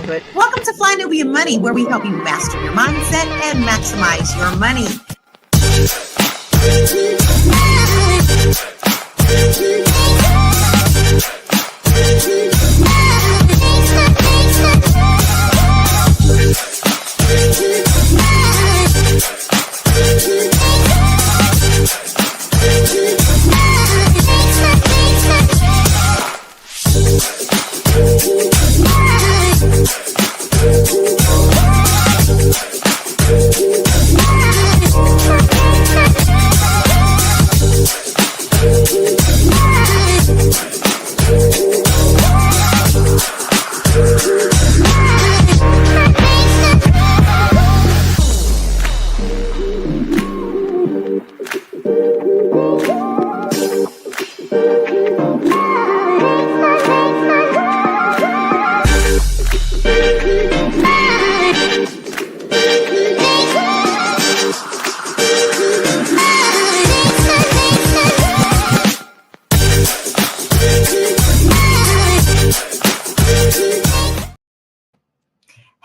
into it. Welcome to Fly Nubian Money, where we help you master your mindset and maximize your money.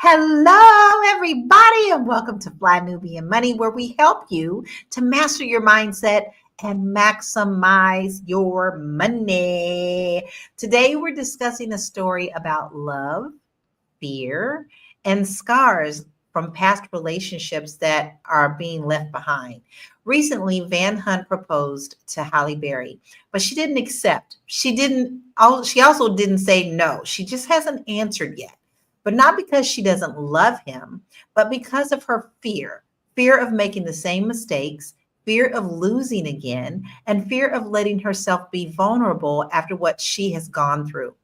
Hello, everybody, and welcome to Fly Nubian Money, where we help you to master your mindset and maximize your money. Today, we're discussing a story about love, fear, and scars from past relationships that are being left behind. Recently, Van Hunt proposed to Halle Berry, but she didn't accept. She also didn't say no. She just hasn't answered yet. But not because she doesn't love him, but because of her fear of making the same mistakes, fear of losing again, and fear of letting herself be vulnerable after what she has gone through.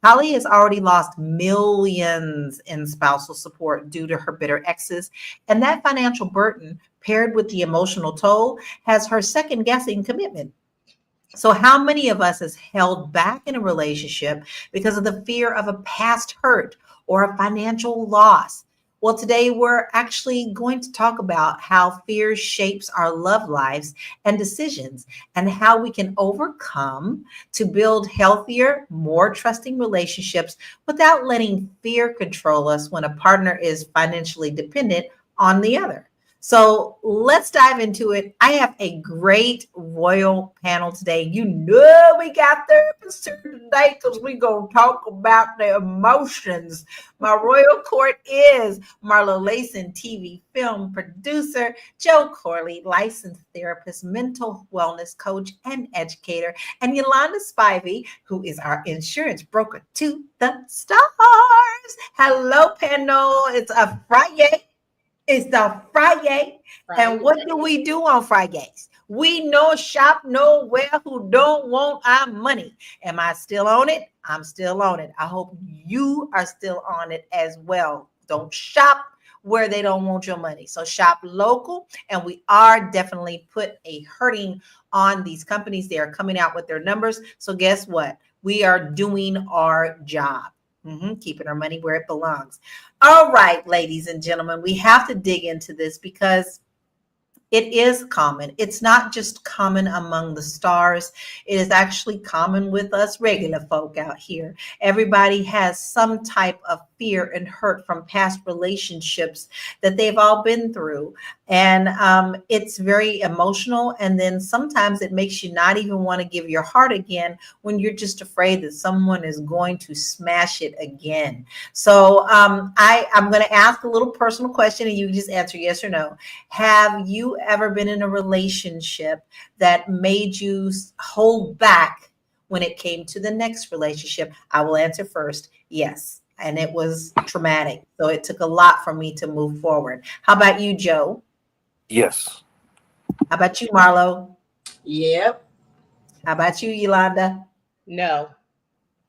Halle has already lost millions in spousal support due to her bitter exes, and that financial burden, paired with the emotional toll, has her second-guessing commitment. So how many of us has held back in a relationship because of the fear of a past hurt or a financial loss? Well, today we're actually going to talk about how fear shapes our love lives and decisions, and how we can overcome to build healthier, more trusting relationships without letting fear control us when a partner is financially dependent on the other. So let's dive into it. I have a great royal panel today. You know we got therapists here today because we're going to talk about the emotions. My royal court is Marlo Layson, TV film producer, Joe Corley, licensed therapist, mental wellness coach, and educator, and Yolanda Spivey, who is our insurance broker to the stars. Hello, panel. It's a Friday. It's the Friday. And what do we do on Fridays? We no shop nowhere who don't want our money. Am I still on it? I'm still on it. I hope you are still on it as well. Don't shop where they don't want your money. So shop local. And we are definitely put a hurting on these companies. They are coming out with their numbers. So guess what? We are doing our job. Keeping our money where it belongs. All right, ladies and gentlemen, we have to dig into this because it is common. It's not just common among the stars. It is actually common with us regular folk out here. Everybody has some type of fear and hurt from past relationships that they've all been through. And it's very emotional. And then sometimes it makes you not even want to give your heart again when you're just afraid that someone is going to smash it again. So I'm going to ask a little personal question and you just answer yes or no. Have you ever been in a relationship that made you hold back when it came to the next relationship? I will answer first. Yes. And it was traumatic. So it took a lot for me to move forward. How about you, Joe? Yes. How about you, Marlo? Yep. How about you, Yolanda? No.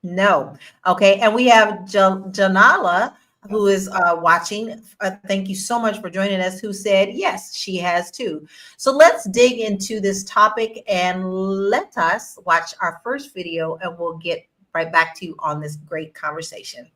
No. Okay. And we have Janala, who is watching. Thank you so much for joining us, who said, yes, she has too. So let's dig into this topic and let us watch our first video and we'll get right back to you on this great conversation.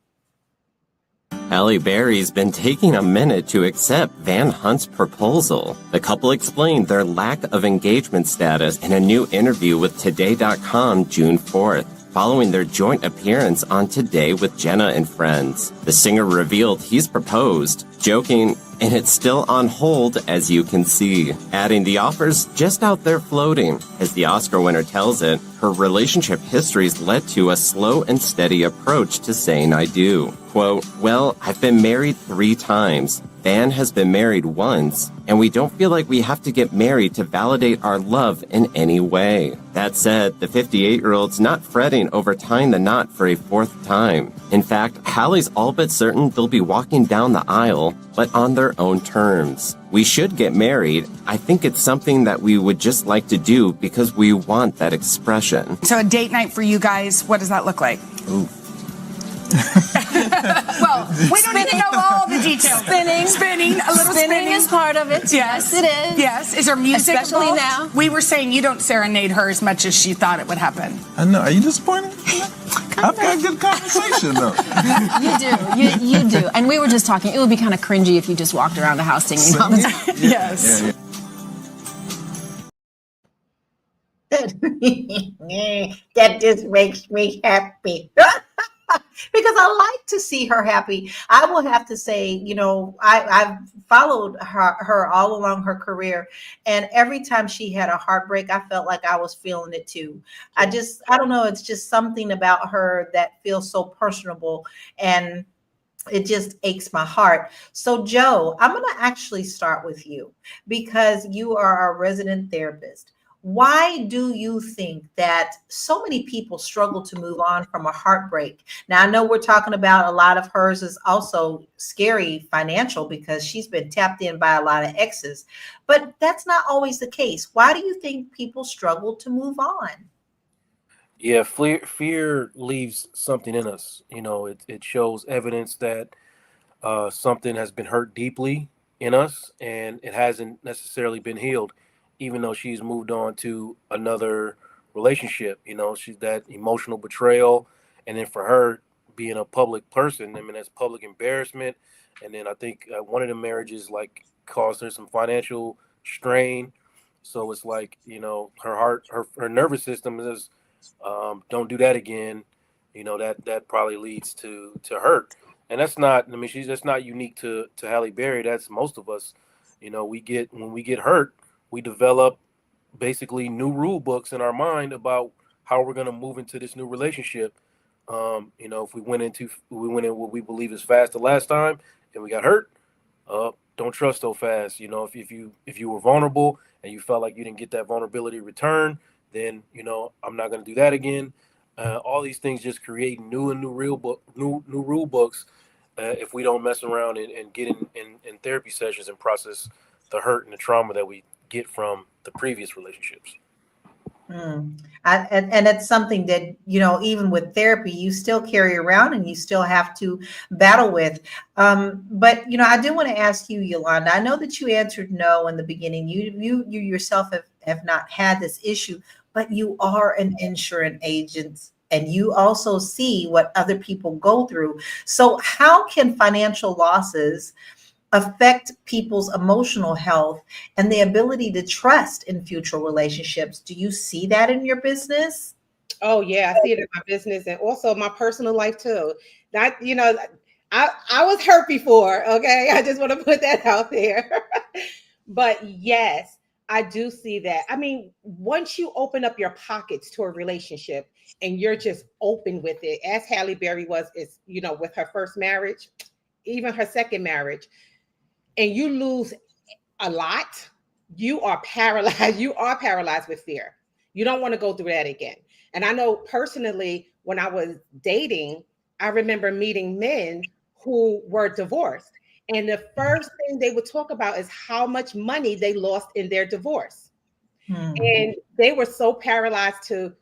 Halle Berry's been taking a minute to accept Van Hunt's proposal. The couple explained their lack of engagement status in a new interview with Today.com June 4th. following their joint appearance on Today with Jenna and Friends. The singer revealed he's proposed, joking, and it's still on hold, as you can see, adding the offer's just out there floating. As the Oscar winner tells it, her relationship history's led to a slow and steady approach to saying I do. Quote, well, I've been married 3 times. Van has been married once, and we don't feel like we have to get married to validate our love in any way. That said, the 58-year-old's not fretting over tying the knot for a 4th time. In fact, Halle's all but certain they'll be walking down the aisle, but on their own terms. We should get married. I think it's something that we would just like to do because we want that expression. So a date night for you guys, what does that look like? Ooh. Well, we don't need to know all the details. Spinning, a little spinning is part of it. Yes, it is. Yes, is there music Especially involved? now. We were saying you don't serenade her as much as she thought it would happen. I know. Are you disappointed? I've got good conversation though. You do. And we were just talking, it would be kind of cringy if you just walked around the house singing all the time. Yes. Yeah. That just makes me happy. Because I like to see her happy. I will have to say, you know, I've followed her all along her career, and every time she had a heartbreak, I felt like I was feeling it too. I don't know, it's just something about her that feels so personable, and it just aches my heart. So Joe, I'm going to actually start with you because you are a resident therapist. Why do you think that so many people struggle to move on from a heartbreak? Now, I know we're talking about a lot of hers is also scary financial because she's been tapped in by a lot of exes, but that's not always the case. Why do you think people struggle to move on? Yeah, fear leaves something in us. You know, it shows evidence that something has been hurt deeply in us and it hasn't necessarily been healed, even though she's moved on to another relationship. You know, she's that emotional betrayal. And then for her being a public person, I mean, that's public embarrassment. And then I think one of the marriages like caused her some financial strain. So it's like, you know, her heart, her nervous system is, don't do that again. You know, that probably leads to hurt. And that's not, I mean, that's not unique to Halle Berry. That's most of us. You know, when we get hurt, we develop basically new rule books in our mind about how we're going to move into this new relationship. You know, if we went in what we believe is fast the last time and we got hurt, don't trust so fast. You know, if you were vulnerable and you felt like you didn't get that vulnerability returned, then, you know, I'm not going to do that again. All these things just create new rule books if we don't mess around and get in therapy sessions and process the hurt and the trauma that we get from the previous relationships. And it's something that, you know, even with therapy, you still carry around and you still have to battle with. But, you know, I do want to ask you, Yolanda, I know that you answered no in the beginning. You yourself have not had this issue, but you are an insurance agent and you also see what other people go through. So how can financial losses affect people's emotional health and the ability to trust in future relationships? Do you see that in your business? Oh yeah, I see it in my business and also my personal life too. That, you know, I was hurt before, okay? I just want to put that out there. But yes, I do see that. I mean, once you open up your pockets to a relationship and you're just open with it, as Halle Berry is, you know, with her first marriage, even her second marriage, and you lose a lot, you are paralyzed. You are paralyzed with fear. You don't want to go through that again. And I know personally, when I was dating, I remember meeting men who were divorced. And the first thing they would talk about is how much money they lost in their divorce. And they were so paralyzed to,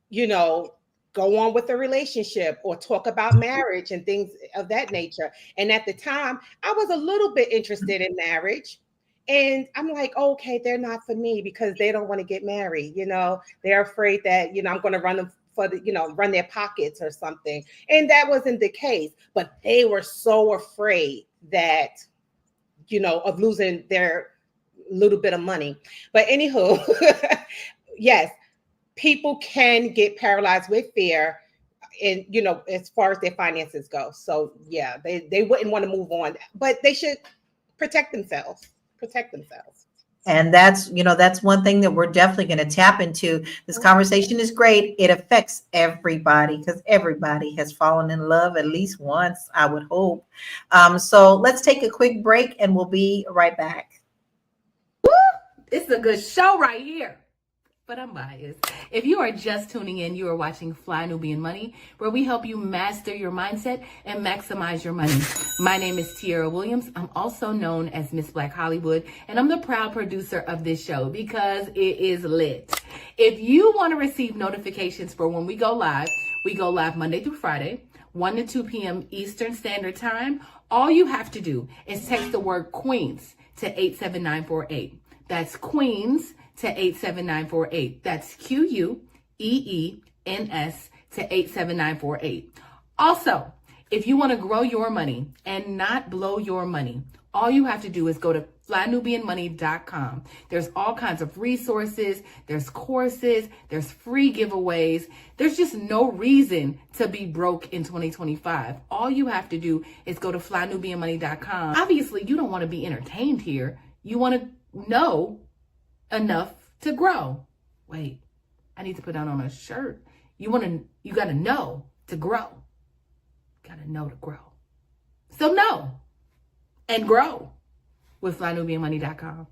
you know, go on with the relationship or talk about marriage and things of that nature. And at the time, I was a little bit interested in marriage. And I'm like, oh, okay, they're not for me because they don't want to get married. You know, they're afraid that, you know, I'm going to run them for the, you know, run their pockets or something. And that wasn't the case. But they were so afraid that, you know, of losing their little bit of money. But anywho, yes, people can get paralyzed with fear, and as far as their finances go. So yeah, they wouldn't want to move on, but they should protect themselves. And that's one thing that we're definitely going to tap into. This conversation is great. It affects everybody because everybody has fallen in love at least once, I would hope. So let's take a quick break and we'll be right back. It's a good show right here. But I'm biased. If you are just tuning in, you are watching Fly Nubian Money, where we help you master your mindset and maximize your money. My name is Tiara Williams. I'm also known as Miss Black Hollywood, and I'm the proud producer of this show because it is lit. If you want to receive notifications for when we go live Monday through Friday, 1 to 2 p.m. Eastern Standard Time. All you have to do is text the word Queens to 87948. That's Queens to 87948. That's QUEENS to 87948. Also, if you want to grow your money and not blow your money, all you have to do is go to flynubianmoney.com. There's all kinds of resources, there's courses, there's free giveaways. There's just no reason to be broke in 2025. All you have to do is go to flynubianmoney.com. Obviously, you don't want to be entertained here. You want to know enough to grow. Wait, I need to put that on a shirt. You got to know to grow. Got to know to grow. So know and grow with flynubianmoney.com.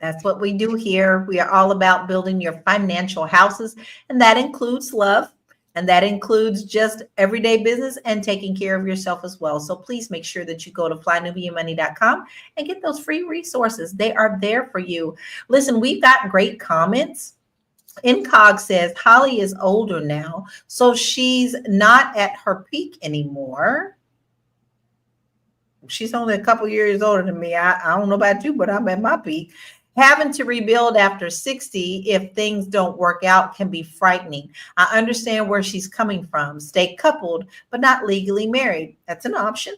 That's what we do here. We are all about building your financial houses, and that includes love, and that includes just everyday business and taking care of yourself as well. So please make sure that you go to flynubianmoney.com and get those free resources. They are there for you. Listen, we've got great comments. Incog says Holly is older now, so she's not at her peak anymore. She's only a couple years older than me. I don't know about you, but I'm at my peak. Having to rebuild after 60 if things don't work out can be frightening. I understand where she's coming from. Stay coupled, but not legally married. That's an option.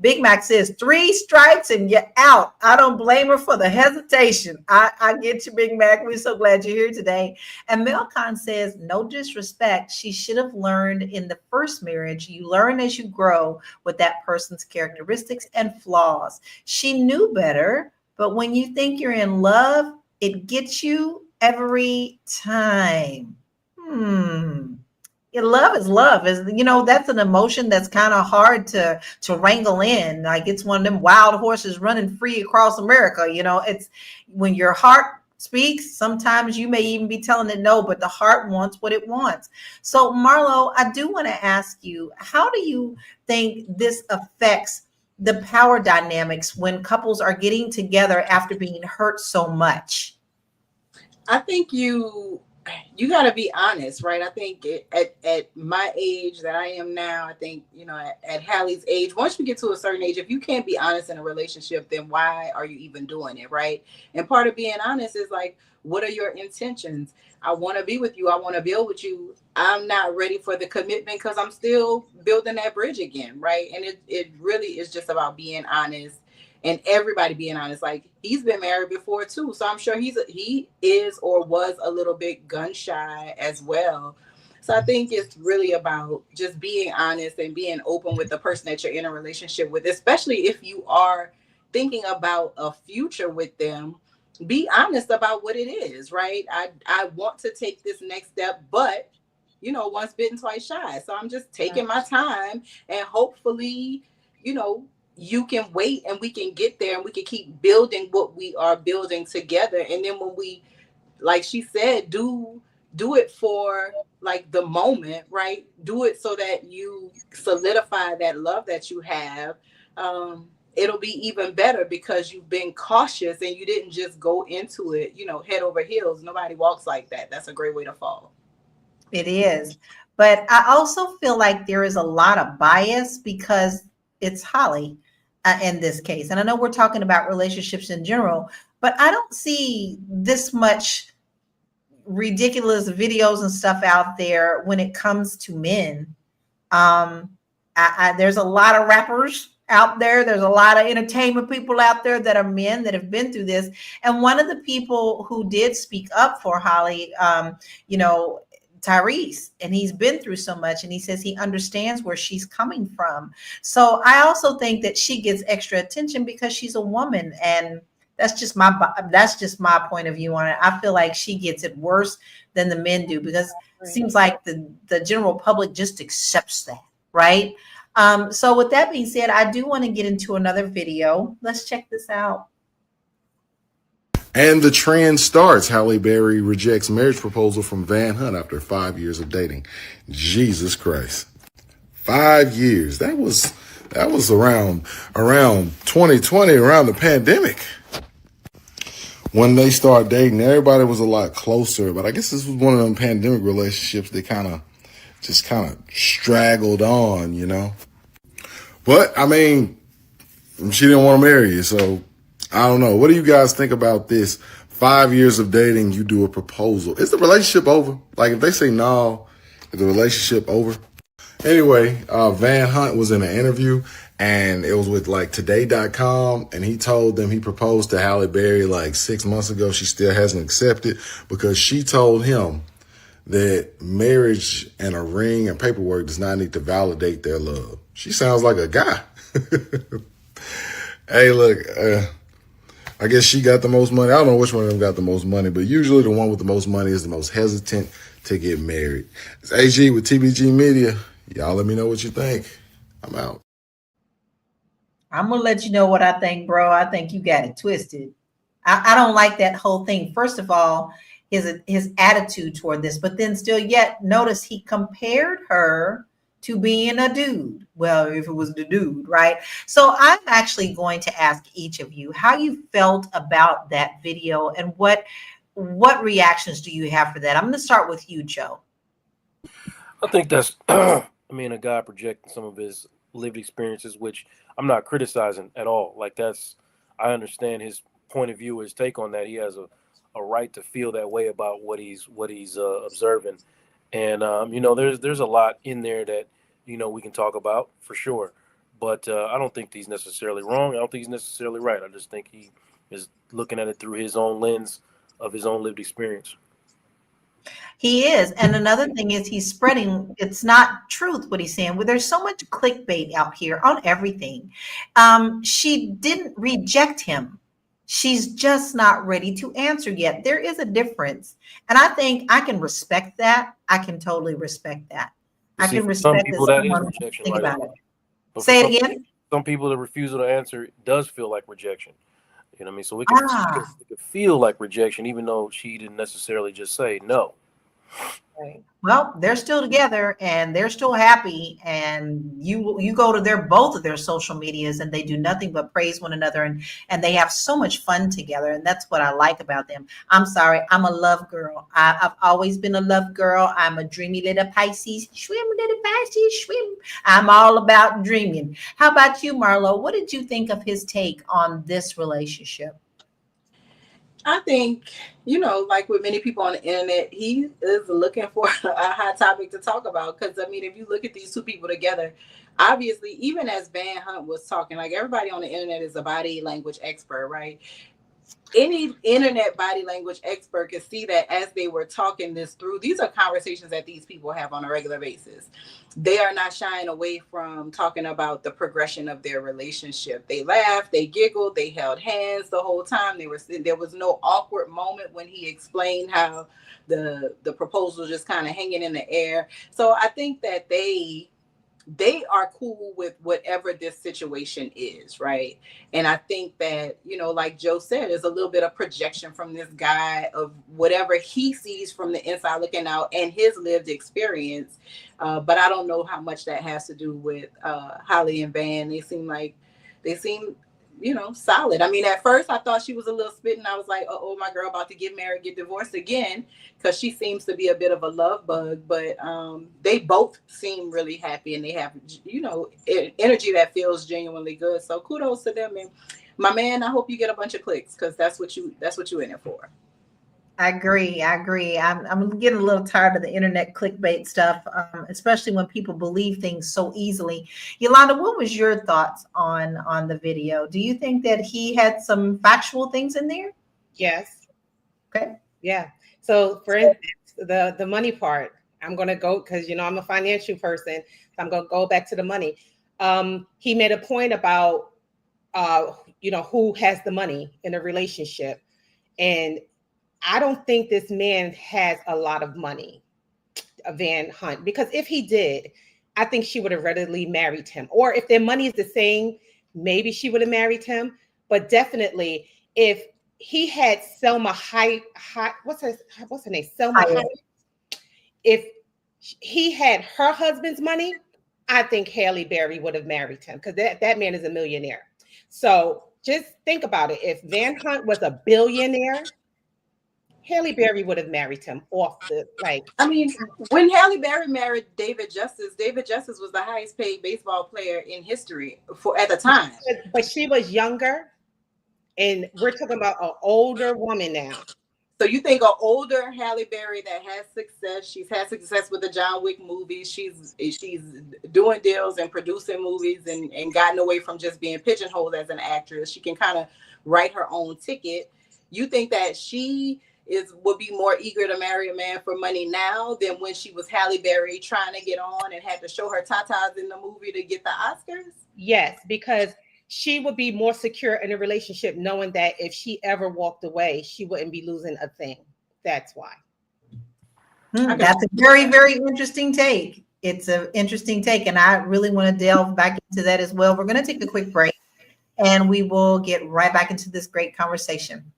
Big Mac says 3 strikes and you're out. I don't blame her for the hesitation. I get you, Big Mac. We're so glad you're here today. And Melcon says, no disrespect. She should have learned in the first marriage. You learn as you grow with that person's characteristics and flaws. She knew better. But when you think you're in love, it gets you every time. Love is love. That's an emotion that's kind of hard to wrangle in. Like it's one of them wild horses running free across America. It's when your heart speaks, sometimes you may even be telling it no, but the heart wants what it wants. So Marlo, I do want to ask you, how do you think this affects the power dynamics when couples are getting together after being hurt so much? I think you got to be honest, right? I think at my age that I am now, I think, at Halle's age, once you get to a certain age, if you can't be honest in a relationship, then why are you even doing it, right? And part of being honest is like, what are your intentions? I want to be with you. I want to build with you. I'm not ready for the commitment because I'm still building that bridge again, right? And it really is just about being honest and everybody being honest. Like he's been married before too, so I'm sure he is or was a little bit gun shy as well. So I think it's really about just being honest and being open with the person that you're in a relationship with, especially if you are thinking about a future with them. Be honest about what it is, right? I want to take this next step, but once bitten, twice shy. So I'm just taking my time and hopefully, you can wait and we can get there and we can keep building what we are building together. And then when we, like she said, do it for like the moment, right? Do it so that you solidify that love that you have. It'll be even better because you've been cautious and you didn't just go into it, head over heels. Nobody walks like that. That's a great way to fall. It is. But I also feel like there is a lot of bias because it's Holly in this case. And I know we're talking about relationships in general, but I don't see this much ridiculous videos and stuff out there when it comes to men. There's a lot of rappers out there. There's a lot of entertainment people out there that are men that have been through this. And one of the people who did speak up for Holly, you know, Tyrese, and he's been through so much, and he says he understands where she's coming from. So I also think that she gets extra attention because she's a woman, and that's just my point of view on it. I feel like she gets it worse than the men do because it seems like the general public just accepts that, right? So with that being said, I do want to get into another video. Let's check this out. And the trend starts. Halle Berry rejects marriage proposal from Van Hunt after 5 years of dating. Jesus Christ. 5 years. That was around 2020, around the pandemic. When they started dating, everybody was a lot closer. But I guess this was one of them pandemic relationships that kind of straggled on, you know. But, I mean, she didn't want to marry you, so I don't know. What do you guys think about this? 5 years of dating, you do a proposal. Is the relationship over? Like, if they say no, is the relationship over? Anyway, Van Hunt was in an interview, and it was with, like, Today.com, and he told them he proposed to Halle Berry, like, 6 months ago. She still hasn't accepted because she told him that marriage and a ring and paperwork does not need to validate their love. She sounds like a guy. Hey, look, I guess she got the most money. I don't know which one of them got the most money, but usually the one with the most money is the most hesitant to get married. It's AG with TBG Media. Y'all let me know what you think. I'm out. I'm gonna let you know what I think, bro. I think you got it twisted. I don't like that whole thing. First of all, his attitude toward this, but then still yet notice he compared her to being a dude. Well, if it was the dude, right? So I'm actually going to ask each of you how you felt about that video and what reactions do you have for that? I'm going to start with you, Joe. I think that's, I mean, a guy projecting some of his lived experiences, which I'm not criticizing at all. Like I understand his point of view, his take on that. He has a right to feel that way about what he's observing. And, you know, there's a lot in there that, you know, we can talk about for sure. But I don't think he's necessarily wrong. I don't think he's necessarily right. I just think he is looking at it through his own lens of his own lived experience. He is. And another thing is he's spreading, it's not truth what he's saying. Well, there's so much clickbait out here on everything. She didn't reject him. She's just not ready to answer yet. There is a difference. And I think I can respect that. I can totally respect that. I can respect some people that is rejection. Think about it. But Say it again. Some people, the refusal to answer does feel like rejection. You know what I mean? So it could feel like rejection, even though she didn't necessarily just say no. Right. Well, they're still together and they're still happy. And you go to both of their social medias and they do nothing but praise one another and they have so much fun together. And that's what I like about them. I'm sorry, I'm a love girl. I've always been a love girl. I'm a dreamy little Pisces. Swim, little Pisces, swim. I'm all about dreaming. How about you, Marlo? What did you think of his take on this relationship? I think, you know, like with many people on the internet, he is looking for a hot topic to talk about. Because, I mean, if you look at these two people together, obviously, even as Van Hunt was talking, like everybody on the internet is a body language expert, right? Any internet body language expert can see that as they were talking this through, these are conversations that these people have on a regular basis. They are not shying away from talking about the progression of their relationship. They laughed, they giggled, they held hands the whole time. There was no awkward moment when he explained how the proposal just kind of hanging in the air. So I think that they are cool with whatever this situation is, right? And I think that, you know, like Joe said, there's a little bit of projection from this guy of whatever he sees from the inside looking out and his lived experience. But I don't know how much that has to do with Halle and Van. They seem, you know, solid. I mean, at first I thought she was a little spitting. I was like, oh, my girl about to get married, get divorced again, because she seems to be a bit of a love bug. But they both seem really happy and they have, you know, energy that feels genuinely good. So kudos to them. And my man, I hope you get a bunch of clicks because that's what you in it for. I agree. I'm getting a little tired of the internet clickbait stuff, especially when people believe things so easily. Yolanda, what was your thoughts on the video? Do you think that he had some factual things in there? Yes. Okay. Yeah. So for instance, the money part, I'm gonna go because I'm a financial person. So I'm gonna go back to the money. He made a point about who has the money in a relationship. And I don't think this man has a lot of money, Van Hunt, because if he did, I think she would have readily married him. Or if their money is the same, maybe she would have married him. But definitely, if he had Selma what's her name? Selma Hayek. Hayek. If he had her husband's money, I think Halle Berry would have married him because that man is a millionaire. So just think about it. If Van Hunt was a billionaire, Halle Berry would have married him off the like. I mean, when Halle Berry married David Justice was the highest paid baseball player in history at the time. But she was younger, and we're talking about an older woman now. So you think an older Halle Berry that has success, she's had success with the John Wick movies, she's doing deals and producing movies and gotten away from just being pigeonholed as an actress. She can kind of write her own ticket. You think that she would be more eager to marry a man for money now than when she was Halle Berry trying to get on and had to show her tatas in the movie to get the Oscars? Yes, because she would be more secure in a relationship knowing that if she ever walked away, she wouldn't be losing a thing. That's why. That's a very, very interesting take. It's an interesting take, and I really want to delve back into that as well. We're going to take a quick break, and we will get right back into this great conversation.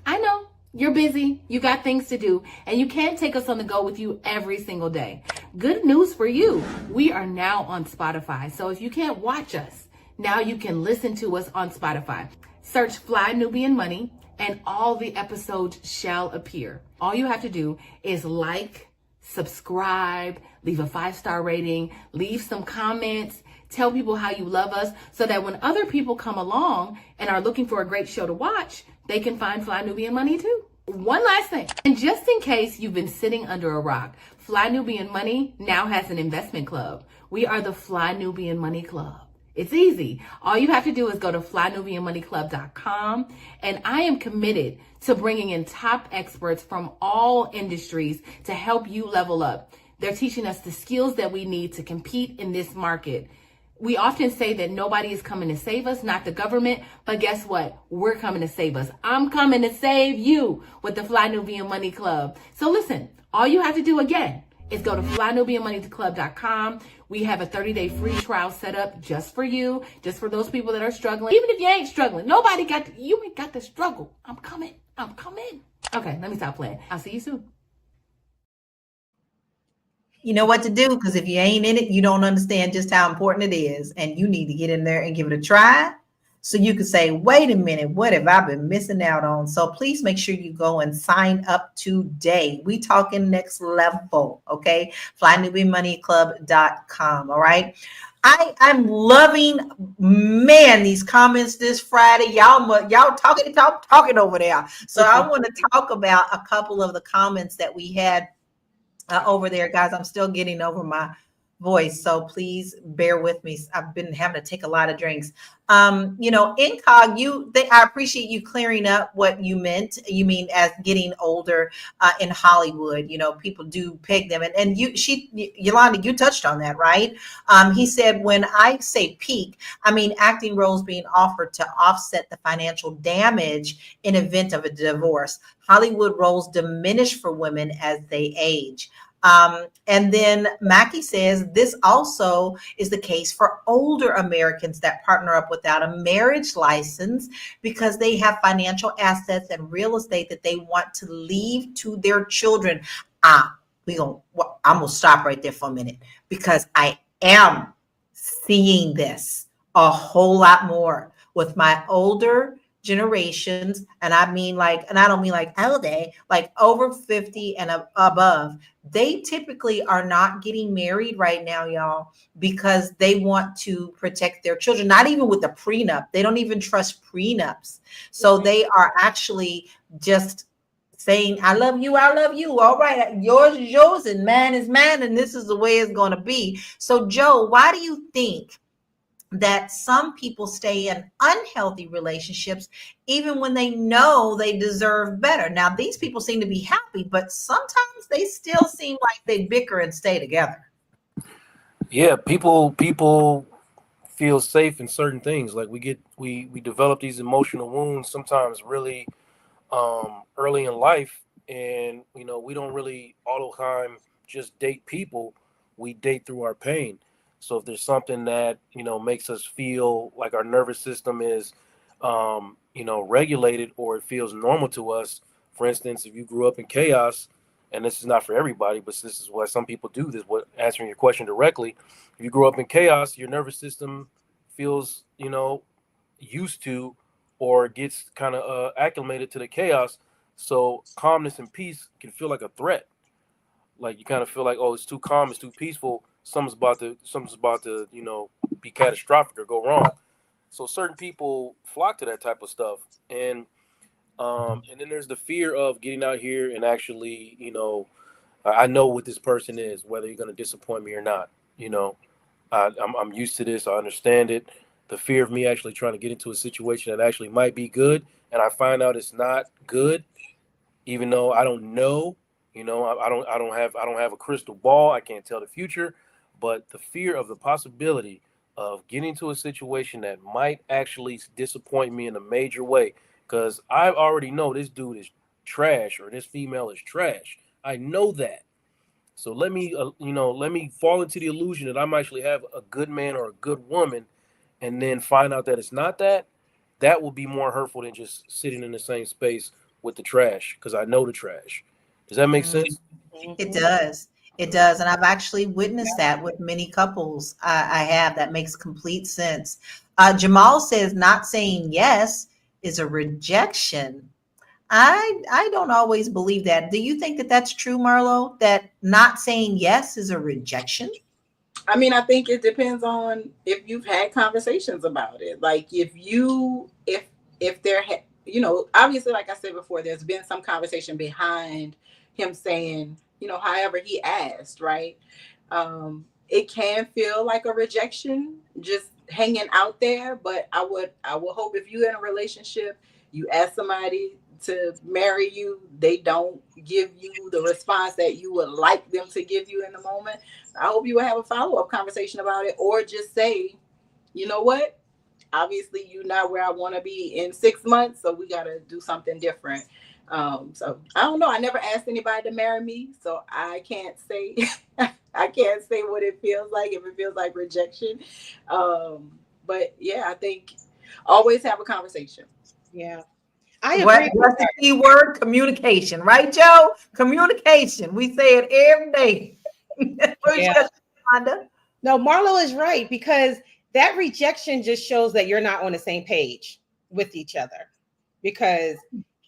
I know you're busy, you got things to do, and you can't take us on the go with you every single day. Good news for you. We are now on Spotify. So if you can't watch us, now you can listen to us on Spotify. Search Fly Nubian Money and all the episodes shall appear. All you have to do is like, subscribe, leave a 5-star rating, leave some comments, tell people how you love us so that when other people come along and are looking for a great show to watch, they can find Fly Nubian Money too. One last thing, and just in case you've been sitting under a rock, Fly Nubian Money now has an investment club. We are the Fly Nubian Money Club. It's easy. All you have to do is go to flynubianmoneyclub.com, and I am committed to bringing in top experts from all industries to help you level up. They're teaching us the skills that we need to compete in this market. We often say that nobody is coming to save us, not the government, but guess what? We're coming to save us. I'm coming to save you with the Fly Nubian Money Club. So listen, all you have to do again is go to flynubianmoneyclub.com. We have a 30-day free trial set up just for you, just for those people that are struggling. Even if you ain't struggling, you ain't got to struggle. I'm coming. Okay, let me stop playing. I'll see you soon. You know what to do, because if you ain't in it, you don't understand just how important it is. And you need to get in there and give it a try so you can say, wait a minute, what have I been missing out on? So please make sure you go and sign up today. We talking next level, okay? flynubianmoneyclub.com, all right? I'm loving, man, these comments this Friday. Y'all talking over there. So I want to talk about a couple of the comments that we had over there, guys. I'm still getting over my voice, so please bear with me. I've been having to take a lot of drinks. Incog, I appreciate you clearing up what you meant. You mean as getting older in Hollywood, people do peg them, and Yolanda, you touched on that, right? He said, when I say peak, I mean acting roles being offered to offset the financial damage in event of a divorce. Hollywood roles diminish for women as they age. And then Mackie says this also is the case for older Americans that partner up without a marriage license because they have financial assets and real estate that they want to leave to their children. I'm gonna stop right there for a minute because I am seeing this a whole lot more with my older generations, and I don't mean like older, like over 50 and above. They typically are not getting married right now, y'all, because they want to protect their children, not even with a prenup. They don't even trust prenups. So they are actually just saying, I love you, I love you. All right, yours is yours, and man is man, and this is the way it's going to be. So, Joe, why do you think that some people stay in unhealthy relationships even when they know they deserve better? Now, these people seem to be happy, but sometimes they still seem like they bicker and stay together. Yeah, people feel safe in certain things. Like we develop these emotional wounds sometimes really early in life, and we don't really all the time just date people. We date through our pain. So if there's something that makes us feel like our nervous system is regulated, or it feels normal to us. For instance, if you grew up in chaos, and this is not for everybody, but this is what some people do, this what answering your question directly. If you grow up in chaos, your nervous system feels used to, or gets kind of acclimated to the chaos. So calmness and peace can feel like a threat. Like you kind of feel like, oh, it's too calm, it's too peaceful. Something's about to be catastrophic or go wrong. So certain people flock to that type of stuff, and then there's the fear of getting out here and actually, I know what this person is, whether you're going to disappoint me or not. You know, I'm used to this. I understand it. The fear of me actually trying to get into a situation that actually might be good, and I find out it's not good, even though I don't know. I don't have a crystal ball. I can't tell the future, but the fear of the possibility of getting into a situation that might actually disappoint me in a major way, because I already know this dude is trash or this female is trash. I know that. So let me fall into the illusion that I'm actually have a good man or a good woman, and then find out that it's not that. That will be more hurtful than just sitting in the same space with the trash, because I know the trash. Does that make sense? It does. It does. And I've actually witnessed that with many couples. I have. That makes complete sense. Jamal says not saying yes is a rejection. I don't always believe that. Do you think that that's true, Marlo? That not saying yes is a rejection? I mean, I think it depends on if you've had conversations about it. Like if there had, obviously, like I said before, there's been some conversation behind him saying, however he asked, right? It can feel like a rejection just hanging out there, but I would hope if you're in a relationship, you ask somebody to marry you, they don't give you the response that you would like them to give you in the moment. I hope you will have a follow-up conversation about it, or just say, you know what? Obviously, you're not where I want to be in 6 months, so we got to do something different. So I don't know. I never asked anybody to marry me, so I can't say I can't say what it feels like, if it feels like rejection. But yeah, I think always have a conversation. Yeah, I agree with What's the key word? Communication, right, Joe? Communication. We say it every day. Where's Yeah. your Wanda? No, Marlo is right, because that rejection just shows that you're not on the same page with each other. Because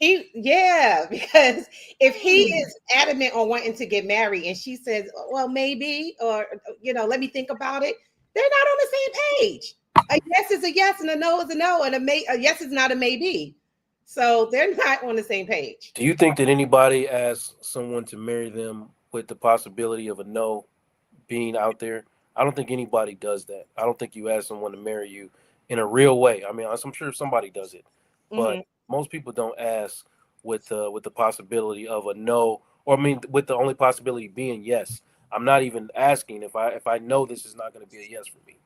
because if he is adamant on wanting to get married and she says, well, maybe, or, let me think about it, they're not on the same page. A yes is a yes and a no is a no, and a yes is not a maybe. So they're not on the same page. Do you think that anybody asks someone to marry them with the possibility of a no being out there? I don't think anybody does that. I don't think you ask someone to marry you in a real way. I mean, I'm sure somebody does it, but most people don't ask with the possibility of a no, or I mean, with the only possibility being yes. I'm not even asking if I know this is not going to be a yes for me.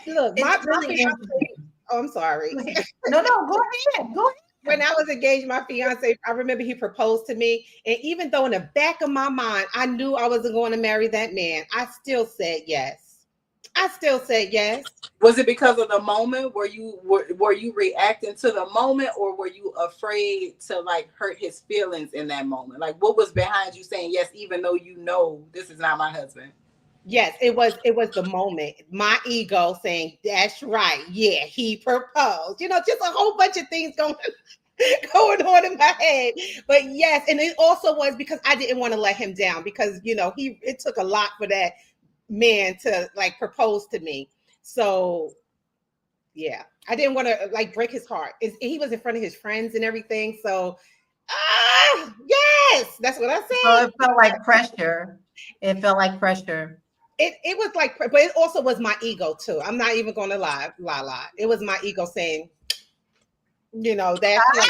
Look, It's my really fiance. interesting. Oh, I'm sorry. No, go ahead. Go ahead. When I was engaged, my fiance, I remember he proposed to me. And even though in the back of my mind, I knew I wasn't going to marry that man, I still said yes. I still said yes. Was it because of the moment? Were you reacting to the moment, or were you afraid to like hurt his feelings in that moment? Like, what was behind you saying yes, even though you know this is not my husband? Yes, it was the moment. My ego saying, that's right. Yeah, he proposed. Just a whole bunch of things going on in my head. But yes, and it also was because I didn't want to let him down, because it took a lot for that man to like propose to me. So yeah, I didn't want to like break his heart. He was in front of his friends and everything. So Yes, that's what I So said. it felt like pressure. It felt like pressure. It was like, but it also was my ego too. I'm not even going to lie. It was my ego saying, that's fine.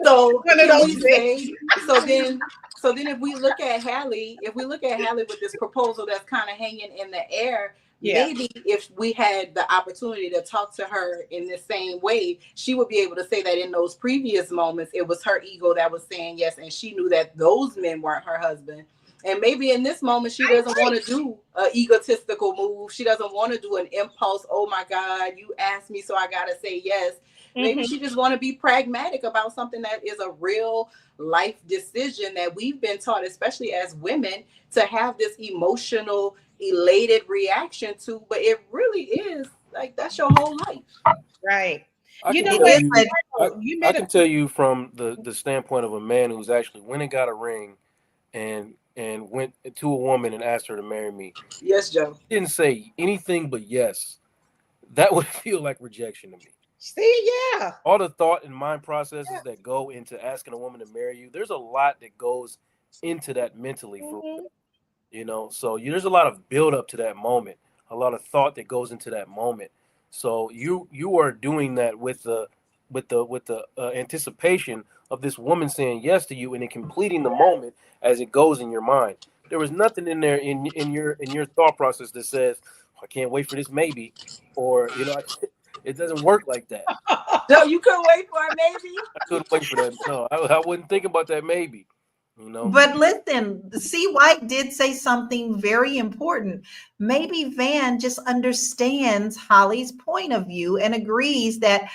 So One of can those we things. say so then if we look at Hallie with this proposal that's kind of hanging in the air, Yeah. maybe if we had the opportunity to talk to her in the same way, she would be able to say that in those previous moments it was her ego that was saying yes, and she knew that those men weren't her husband. And maybe in this moment she doesn't want to do an egotistical move. She doesn't want to do an impulse. Oh my God, you asked me, so I gotta say yes. Maybe she just want to be pragmatic about something that is a real life decision that we've been taught, especially as women, to have this emotional, elated reaction to. But it really is like that's your whole life. Right. I You can know tell what? It is, you, but You I made a can tell you from the standpoint of a man who's actually went and got a ring and went to a woman and asked her to marry me. Yes, Joe. Didn't say anything but yes. That would feel like rejection to me. see, yeah. All the thought and mind processes that go into asking a woman to marry you, there's a lot that goes into that mentally for Mhm. so there's a lot of build up to that moment, a lot of thought that goes into that moment. So you are doing that with the anticipation of this woman saying yes to you and then completing the moment as it goes in your mind. There was nothing in there in your thought process that says, "Oh, I can't wait for this maybe," or it doesn't work like that. Joe, you couldn't wait for it, maybe. I couldn't wait for that. No, I wouldn't think about that maybe. You know. But listen, C. White did say something very important. Maybe Van just understands Holly's point of view and agrees that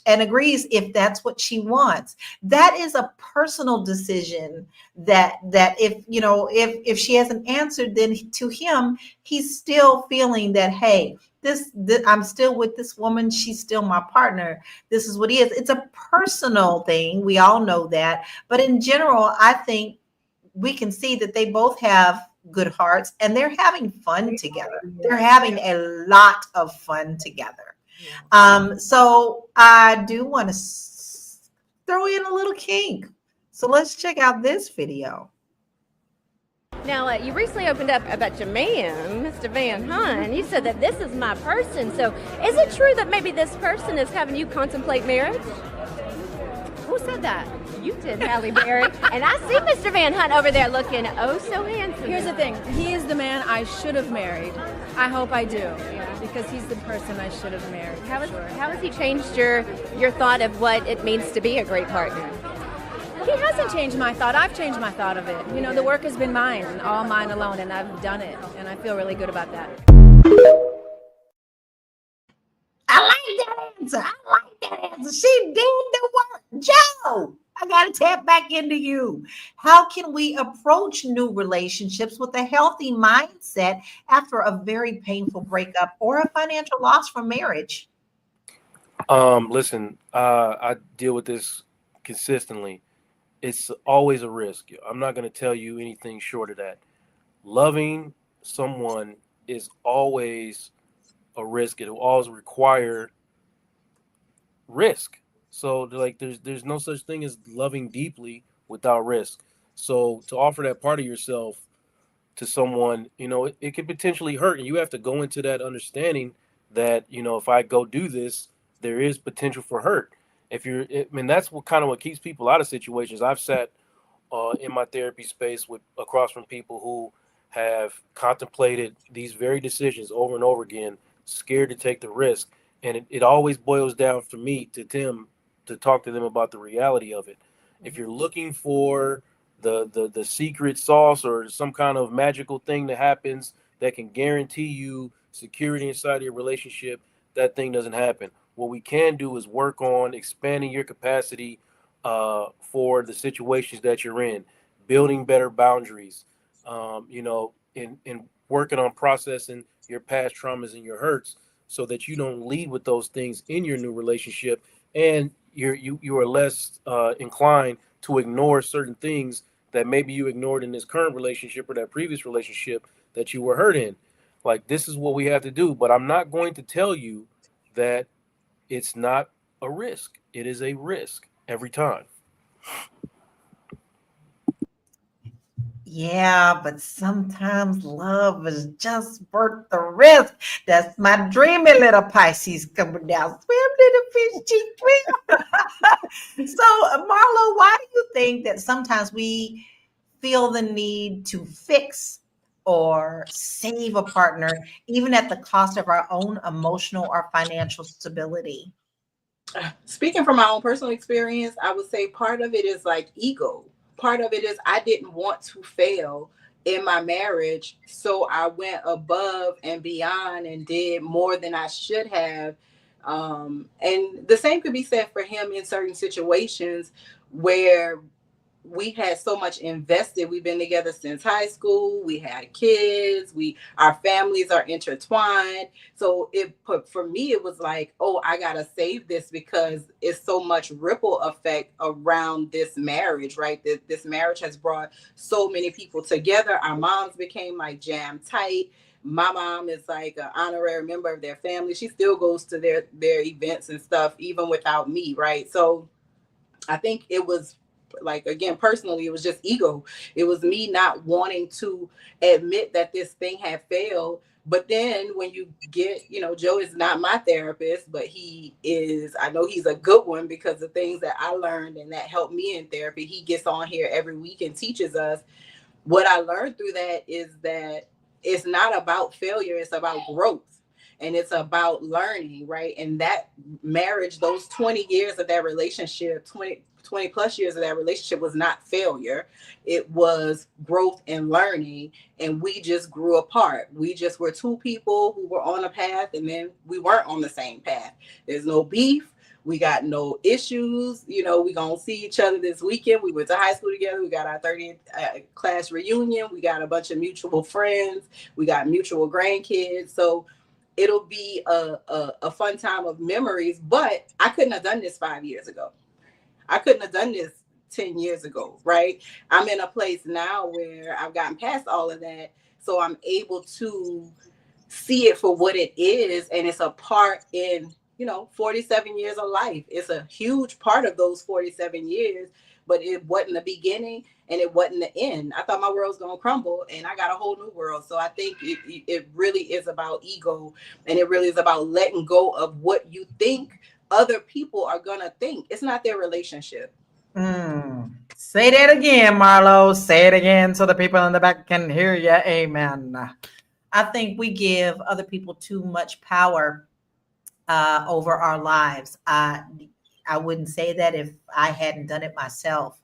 and agrees if that's what she wants. That is a personal decision that if she hasn't answered, then to him, he's still feeling that, hey, this I'm still with this woman, she's still my partner. This is what he is. It's a personal thing. We all know that. But in general, I think we can see that they both have good hearts and they're having fun together. They're having a lot of fun together. So I do want to throw in a little kink. So let's check out this video. Now, you recently opened up about your man, Mr. Van Hun. You said that this is my person. So, is it true that maybe this person is having you contemplate marriage? Who said that? You did, Halle Berry. And I see Mr. Van Hun over there looking oh so handsome. Here's the thing. He is the man I should have married. I hope I do. Because he's the person I should have married. How has he changed your thought of what it means to be a great partner? He hasn't changed my thought. I've changed my thought of it. The work has been mine, all mine alone, and I've done it. And I feel really good about that. I like that answer. I like that answer. She did the work. Joe, I got to tap back into you. How can we approach new relationships with a healthy mindset after a very painful breakup or a financial loss from marriage? Listen, I deal with this consistently. It's always a risk. I'm not going to tell you anything short of that. Loving someone is always a risk. It will always require risk. So like there's no such thing as loving deeply without risk. So to offer that part of yourself to someone, it could potentially hurt. And you have to go into that understanding that, if I go do this, there is potential for hurt. That's what keeps people out of situations. I've sat in my therapy space with across from people who have contemplated these very decisions over and over again, scared to take the risk. And it always boils down for me to them to talk to them about the reality of it. If you're looking for the secret sauce or some kind of magical thing that happens that can guarantee you security inside of your relationship, that thing doesn't happen. What we can do is work on expanding your capacity for the situations that you're in, building better boundaries, and working on processing your past traumas and your hurts so that you don't lead with those things in your new relationship, and you are less inclined to ignore certain things that maybe you ignored in this current relationship or that previous relationship that you were hurt in. Like, this is what we have to do, but I'm not going to tell you that it's not a risk. It is a risk every time. Yeah, but sometimes love is just worth the risk. That's my dreamy little Pisces coming down. Swim, little fish, chick, swim. So, Marlo, why do you think that sometimes we feel the need to fix or save a partner, even at the cost of our own emotional or financial stability? Speaking from my own personal experience, I would say part of it is like ego. Part of it is I didn't want to fail in my marriage, so I went above and beyond and did more than I should have. And the same could be said for him in certain situations where we had so much invested. We've been together since high school. We had kids. Our families are intertwined. So for me, it was like, oh, I gotta save this because it's so much ripple effect around this marriage, right? This marriage has brought so many people together. Our moms became like jam tight. My mom is like an honorary member of their family. She still goes to their events and stuff, even without me, right? So I think it was like, again, personally, it was just ego. It was me not wanting to admit that this thing had failed. But then when you get, Joe is not my therapist, but I know he's a good one because the things that I learned and that helped me in therapy, he gets on here every week and teaches us. What I learned through that is that it's not about failure, it's about growth. And it's about learning, right? And that marriage, those 20 years of that relationship, 20 plus years of that relationship was not failure. It was growth and learning. And we just grew apart. We just were two people who were on a path and then we weren't on the same path. There's no beef. We got no issues. We gonna see each other this weekend. We went to high school together. We got our 30th class reunion. We got a bunch of mutual friends. We got mutual grandkids. So it'll be a fun time of memories, but I couldn't have done this 5 years ago. I couldn't have done this 10 years ago, right? I'm in a place now where I've gotten past all of that. So I'm able to see it for what it is. And it's a part in, 47 years of life. It's a huge part of those 47 years, but it wasn't the beginning and it wasn't the end. I thought my world was going to crumble and I got a whole new world. So I think it really is about ego, and it really is about letting go of what you think other people are going to think. It's not their relationship. Say that again, Marlo. Say it again so the people in the back can hear you. Amen. I think we give other people too much power over our lives. I wouldn't say that if I hadn't done it myself.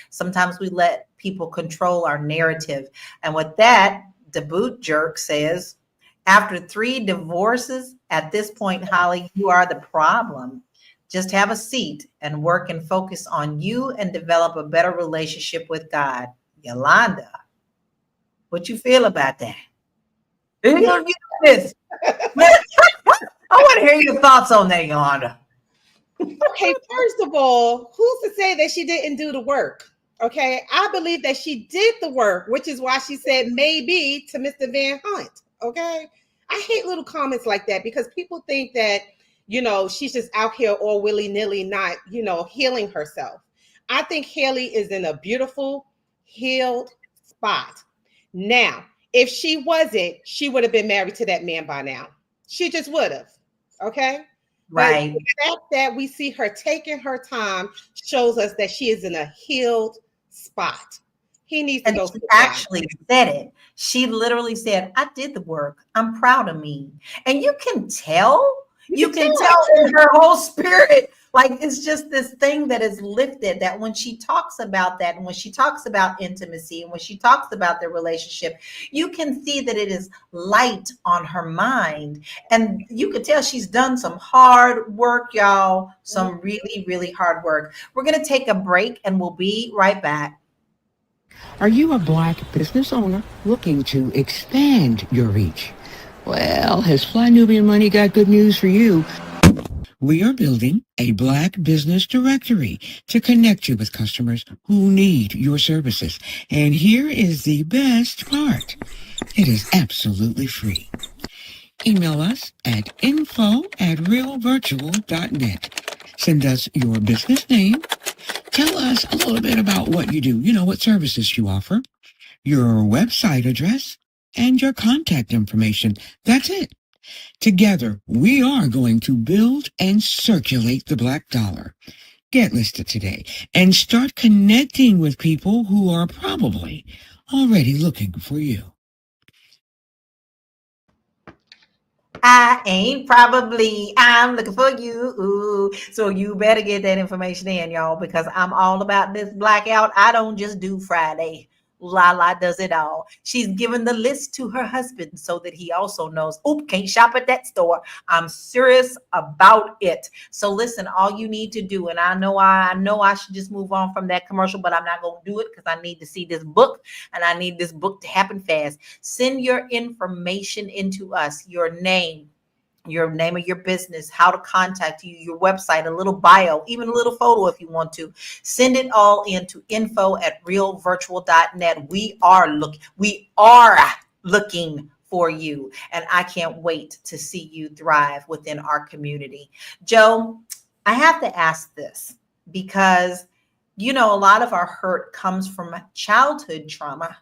Sometimes we let people control our narrative. And with that, the boot jerk says, after 3 divorces, at this point, Holly, you are the problem. Just have a seat and work and focus on you and develop a better relationship with God. Yolanda, what you feel about that? This. I want to hear your thoughts on that, Yolanda. Okay, first of all, who's to say that she didn't do the work? Okay, I believe that she did the work, which is why she said maybe to Mr. Van Hunt. Okay, I hate little comments like that because people think that, she's just out here all willy-nilly, not, healing herself. I think Haley is in a beautiful, healed spot. Now, if she wasn't, she would have been married to that man by now. She just would have. Okay. Right. But the fact that we see her taking her time shows us that she is in a healed spot. He needs to go. She actually said it. She literally said, I did the work. I'm proud of me. And you can tell. You can tell in her whole spirit. Like, it's just this thing that is lifted, that when she talks about that, and when she talks about intimacy, and when she talks about their relationship, you can see that it is light on her mind. And you could tell she's done some hard work, y'all. Some really, really hard work. We're going to take a break and we'll be right back. Are you a Black business owner looking to expand your reach? Well, has Fly Nubian Money got good news for you? We are building a Black business directory to connect you with customers who need your services. And here is the best part. It is absolutely free. Email us at info@realvirtual.net. Send us your business name, Tell us a little bit about what you do. You know, what services you offer, your website address, and your contact information. That's it. Together, we are going to build and circulate the black dollar. Get listed today and start connecting with people who are probably already looking for you. I'm looking for you. So you better get that information in, y'all, because I'm all about this blackout. I don't just do Friday. Lala does it all. She's given the list to her husband so that he also knows, oop, can't shop at that store. I'm serious about it. So listen, all you need to do, and I know I should just move on from that commercial, but I'm not going to do it because I need to see this book and I need this book to happen fast. Send your information into us, your name of your business, how to contact you, your website, a little bio, even a little photo if you want to. Send it all into info@realvirtual.net. We are looking for you, and I can't wait to see you thrive within our community. Joe, I have to ask this because a lot of our hurt comes from childhood trauma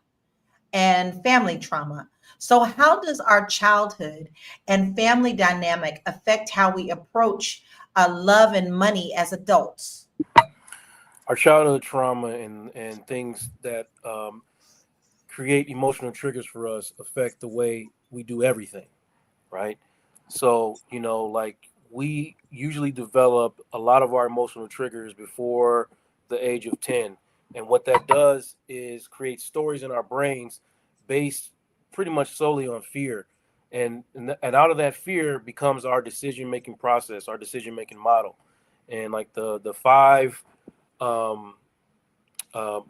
and family trauma. So how does our childhood and family dynamic affect how we approach love and money as adults? Our childhood trauma and things that create emotional triggers for us affect the way we do everything, right? So, like we usually develop a lot of our emotional triggers before the age of 10. And what that does is create stories in our brains based pretty much solely on fear. And out of that fear becomes our decision making process, our decision making model. And like the five um,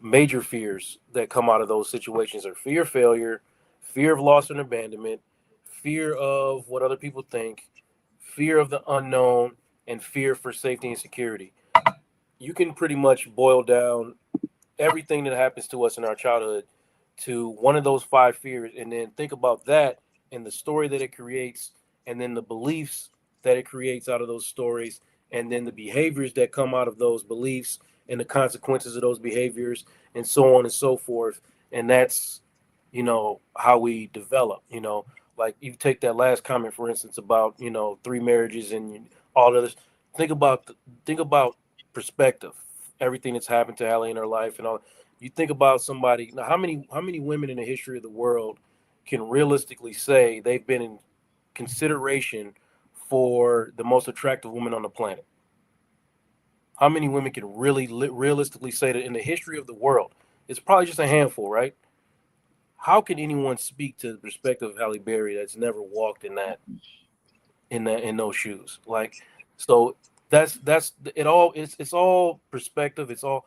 major fears that come out of those situations are fear of failure, fear of loss and abandonment, fear of what other people think, fear of the unknown, and fear for safety and security. You can pretty much boil down everything that happens to us in our childhood to one of those five fears, and then think about that and the story that it creates, and then the beliefs that it creates out of those stories, and then the behaviors that come out of those beliefs and the consequences of those behaviors, and so on and so forth. And that's how we develop. Like you take that last comment, for instance, about three marriages and all of this. Think about perspective, everything that's happened to Halle in her life, and all. You think about somebody. Now, how many women in the history of the world can realistically say they've been in consideration for the most attractive woman on the planet? How many women can really realistically say that in the history of the world? It's probably just a handful, right? How can anyone speak to the perspective of Halle Berry that's never walked in those shoes? Like, so that's it. All it's all perspective. It's all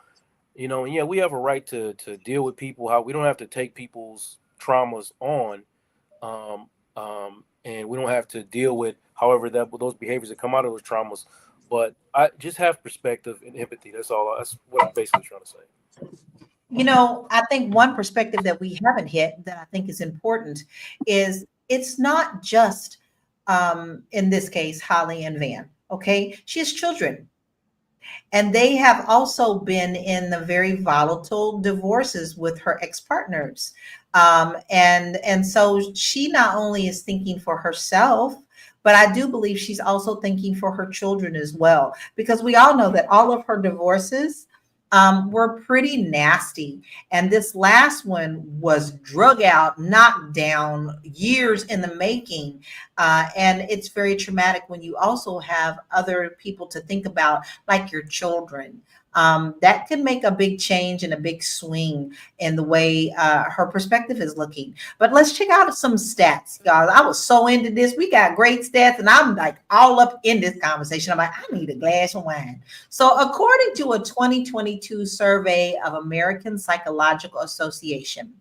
and yeah, we have a right to deal with people. How we don't have to take people's traumas on, and we don't have to deal with however those behaviors that come out of those traumas. But I just have perspective and empathy. That's all. That's what I'm basically trying to say. I think one perspective that we haven't hit that I think is important is it's not just in this case Holly and Van. Okay, she has children. And they have also been in the very volatile divorces with her ex-partners. And so she not only is thinking for herself, but I do believe she's also thinking for her children as well, because we all know that all of her divorces were pretty nasty. And this last one was drug out, knocked down, years in the making. And it's very traumatic when you also have other people to think about, like your children. That can make a big change and a big swing in the way her perspective is looking. But let's check out some stats, y'all. I was so into this. We got great stats, and I'm like all up in this conversation. I'm like, I need a glass of wine. So according to a 2022 survey of American Psychological Association,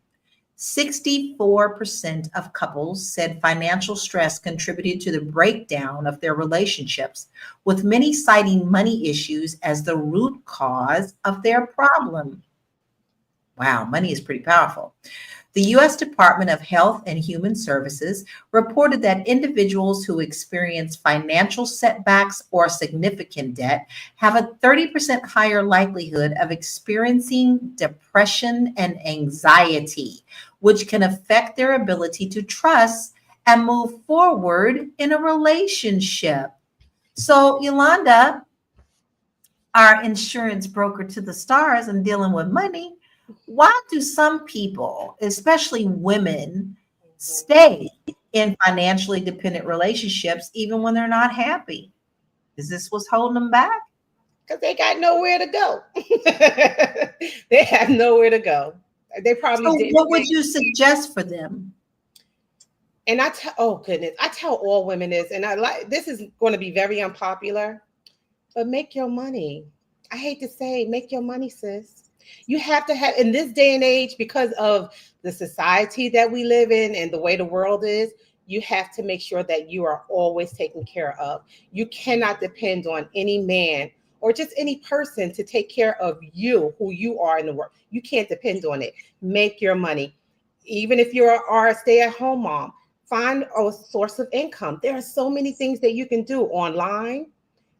64% of couples said financial stress contributed to the breakdown of their relationships, with many citing money issues as the root cause of their problem. Wow, money is pretty powerful. The U.S. Department of Health and Human Services reported that individuals who experience financial setbacks or significant debt have a 30% higher likelihood of experiencing depression and anxiety, which can affect their ability to trust and move forward in a relationship. So, Yolanda, our insurance broker to the stars and dealing with money, why do some people, especially women, stay in financially dependent relationships even when they're not happy? Is this what's holding them back? Because they got nowhere to go. They have nowhere to go. They probably So didn't. what would you suggest for them? And oh goodness, I tell all women this, and I like this is going to be very unpopular, but make your money. I hate to say, make your money, sis. You have to have, in this day and age, because of the society that we live in and the way the world is, you have to make sure that you are always taken care of. You cannot depend on any man or just any person to take care of you, who you are in the world. You can't depend on it. Make your money. Even if you are a stay-at-home mom, find a source of income. There are so many things that you can do online,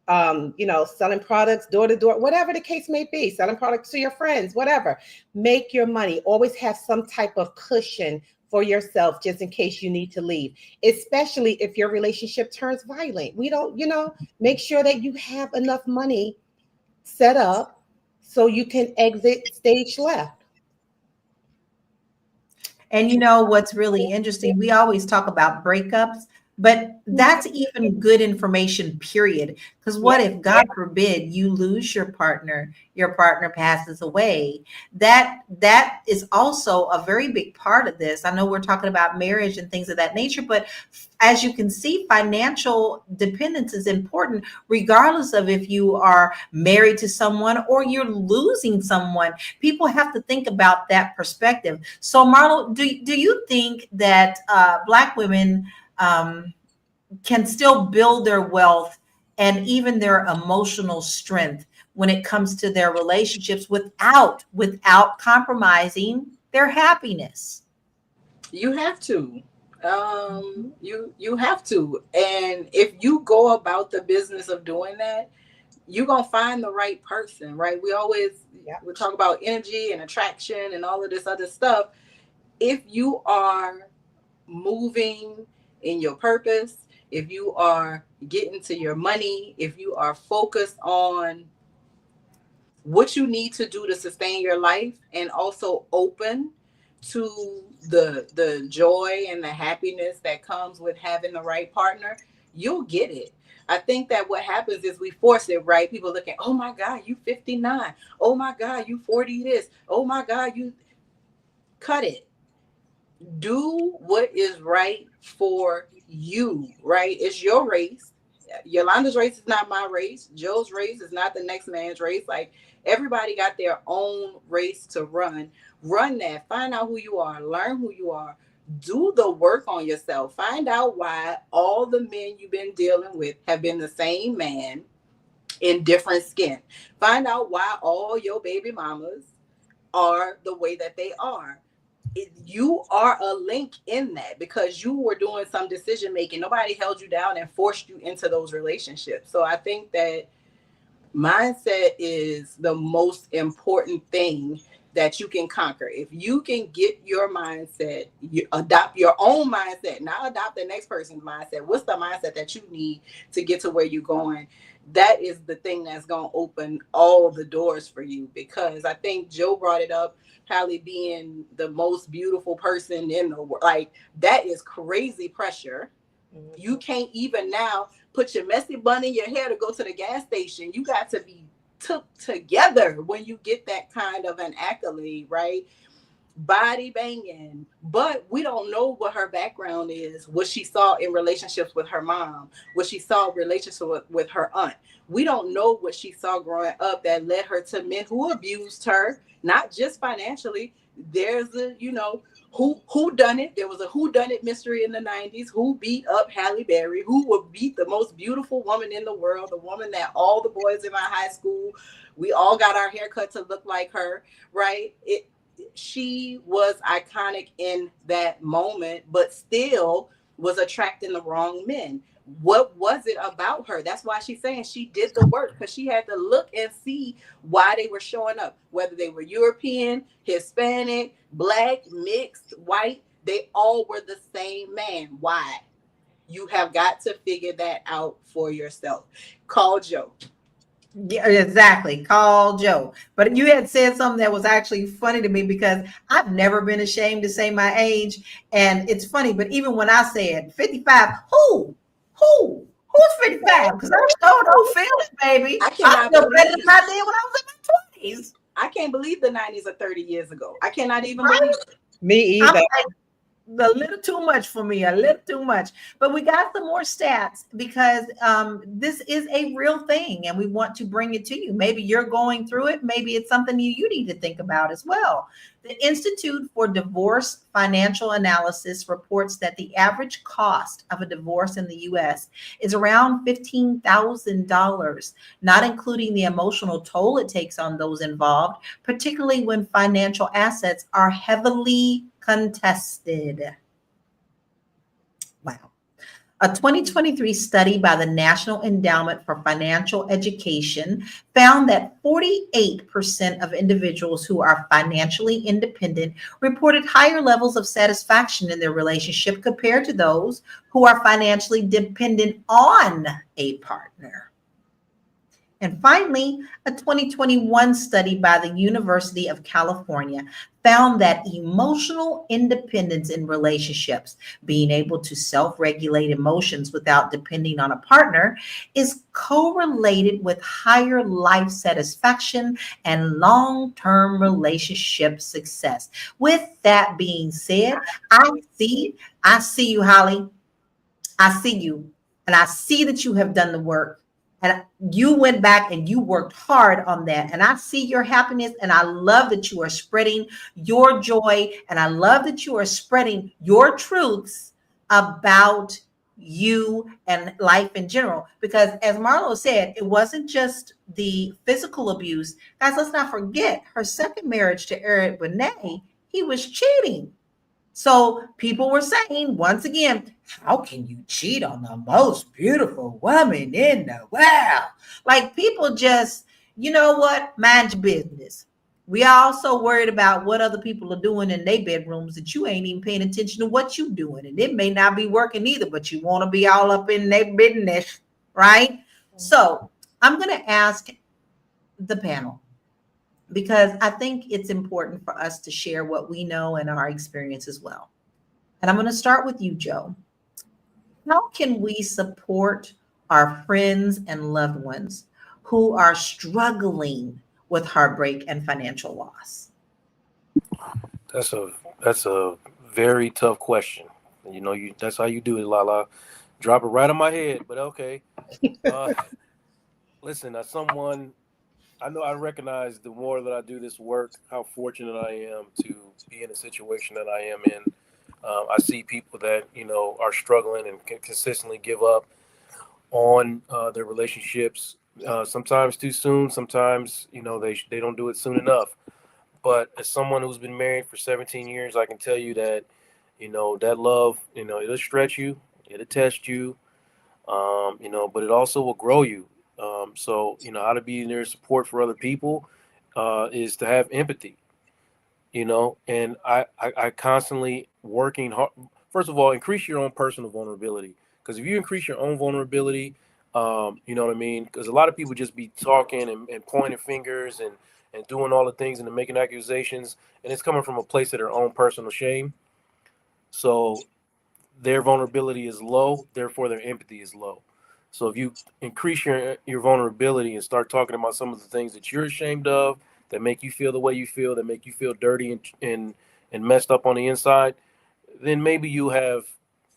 selling products door to door, whatever the case may be, selling products to your friends, whatever. Make your money. Always have some type of cushion for yourself just in case you need to leave, especially if your relationship turns violent. We don't, make sure that you have enough money set up so you can exit stage left. And you know what's really interesting? We always talk about breakups, but that's even good information, period. Because what if, God forbid, you lose your partner passes away? That is also a very big part of this. I know we're talking about marriage and things of that nature, but as you can see, financial dependence is important, regardless of if you are married to someone or you're losing someone. People have to think about that perspective. So, Marlo, do you think that Black women can still build their wealth and even their emotional strength when it comes to their relationships without compromising their happiness? You have to. You have to. And if you go about the business of doing that, you're gonna find the right person, right? We talk about energy and attraction and all of this other stuff. If you are moving in your purpose, if you are getting to your money, if you are focused on what you need to do to sustain your life, and also open to the joy and the happiness that comes with having the right partner, you'll get it. I think that what happens is we force it, right? People looking, oh my God, you 59. Oh my God, you 40 this. Oh my God, you cut it. Do what is right for you, right? It's your race. Yolanda's race is not my race. Joe's race is not the next man's race. Like, everybody got their own race to run. Run that. Find out who you are. Learn who you are. Do the work on yourself. Find out why all the men you've been dealing with have been the same man in different skin. Find out why all your baby mamas are the way that they are. You are a link in that because you were doing some decision making. Nobody held you down and forced you into those relationships. So I think that mindset is the most important thing that you can conquer. If you can get your mindset, you adopt your own mindset, not adopt the next person's mindset. What's the mindset that you need to get to where you're going? That is the thing that's going to open all the doors for you. Because I think Joe brought it up, Halle being the most beautiful person in the world. Like, that is crazy pressure. You can't even now put your messy bun in your hair to go to the gas station. You got to be took together when you get that kind of an accolade, right? Body banging. But we don't know what her background is, what she saw in relationships with her mom, what she saw in relationship with her aunt. We don't know what she saw growing up that led her to men who abused her, not just financially. There's a, who done it. There was a who done it mystery in the 90s. Who beat up Halle Berry? Who would beat the most beautiful woman in the world? The woman that all the boys in my high school, we all got our haircut to look like her, right? she was iconic in that moment, but still was attracting the wrong men. What was it about her? That's why she's saying she did the work, because she had to look and see why they were showing up, whether they were European, Hispanic, black, mixed, white. They all were the same man. Why? You have got to figure that out for yourself. Call Joe. Yeah, exactly. Call Joe. But you had said something that was actually funny to me because I've never been ashamed to say my age. And it's funny, but even when I said 55, who's 55? Because I still don't feel it, baby. I I cannot feel better than believe I did when I was in my 20s. I can't believe the 90s are 30 years ago. I cannot even Right? believe it. Me I'm either. like, a little too much for me, a little too much. But we got some more stats because this is a real thing and we want to bring it to you. Maybe you're going through it. Maybe it's something you need to think about as well. The Institute for Divorce Financial Analysis reports that the average cost of a divorce in the US is around $15,000, not including the emotional toll it takes on those involved, particularly when financial assets are heavily contested. Wow. A 2023 study by the National Endowment for Financial Education found that 48% of individuals who are financially independent reported higher levels of satisfaction in their relationship compared to those who are financially dependent on a partner. And finally, a 2021 study by the University of California found that emotional independence in relationships, being able to self regulate emotions without depending on a partner, is correlated with higher life satisfaction and long term relationship success. With that being said, I see you, Holly. I see you, and I see that you have done the work. And you went back and you worked hard on that. And I see your happiness. And I love that you are spreading your joy. And I love that you are spreading your truths about you and life in general. Because as Marlo said, it wasn't just the physical abuse. Guys, let's not forget her second marriage to Eric Benet, he was cheating. So people were saying, once again, how can you cheat on the most beautiful woman in the world? Like people just, you know what? Mind your business. We are also worried about what other people are doing in their bedrooms that you ain't even paying attention to what you doing. And it may not be working either, but you want to be all up in their business, right? So I'm going to ask the panel because I think it's important for us to share what we know and our experience as well. And I'm going to start with you, Joe. How can we support our friends and loved ones who are struggling with heartbreak and financial loss? That's a very tough question. You know, that's how you do it, Lala. Drop it right on my head, but okay. Uh, listen, as someone, I know I recognize the more that I do this work, how fortunate I am to be in a situation that I am in. I see people that are struggling and can consistently give up on their relationships. Sometimes too soon. Sometimes they don't do it soon enough. But as someone who's been married for 17 years, I can tell you that that love, it'll stretch you, it'll test you, but it also will grow you. So how to be there support for other people is to have empathy. And I constantly working hard. First of all, increase your own personal vulnerability, because if you increase your own vulnerability, you know what I mean, because a lot of people just be talking and pointing fingers and doing all the things and making accusations, and it's coming from a place of their own personal shame. So their vulnerability is low, therefore their empathy is low. So if you increase your vulnerability and start talking about some of the things that you're ashamed of, that make you feel the way you feel, that make you feel dirty and messed up on the inside, then maybe you have,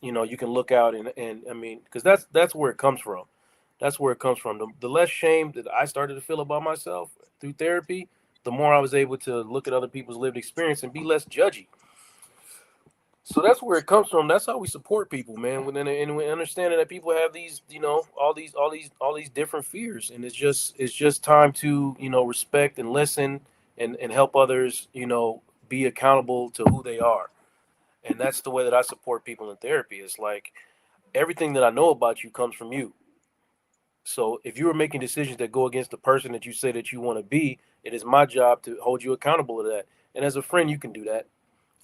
you can look out and I mean, because that's where it comes from. That's where it comes from. The less shame that I started to feel about myself through therapy, the more I was able to look at other people's lived experience and be less judgy. So that's where it comes from. That's how we support people, man. And we understanding that people have these, all these different fears, and it's just time to respect and listen and help others, be accountable to who they are. And that's the way that I support people in therapy. It's like everything that I know about you comes from you. So if you are making decisions that go against the person that you say that you want to be, it is my job to hold you accountable to that. And as a friend, you can do that.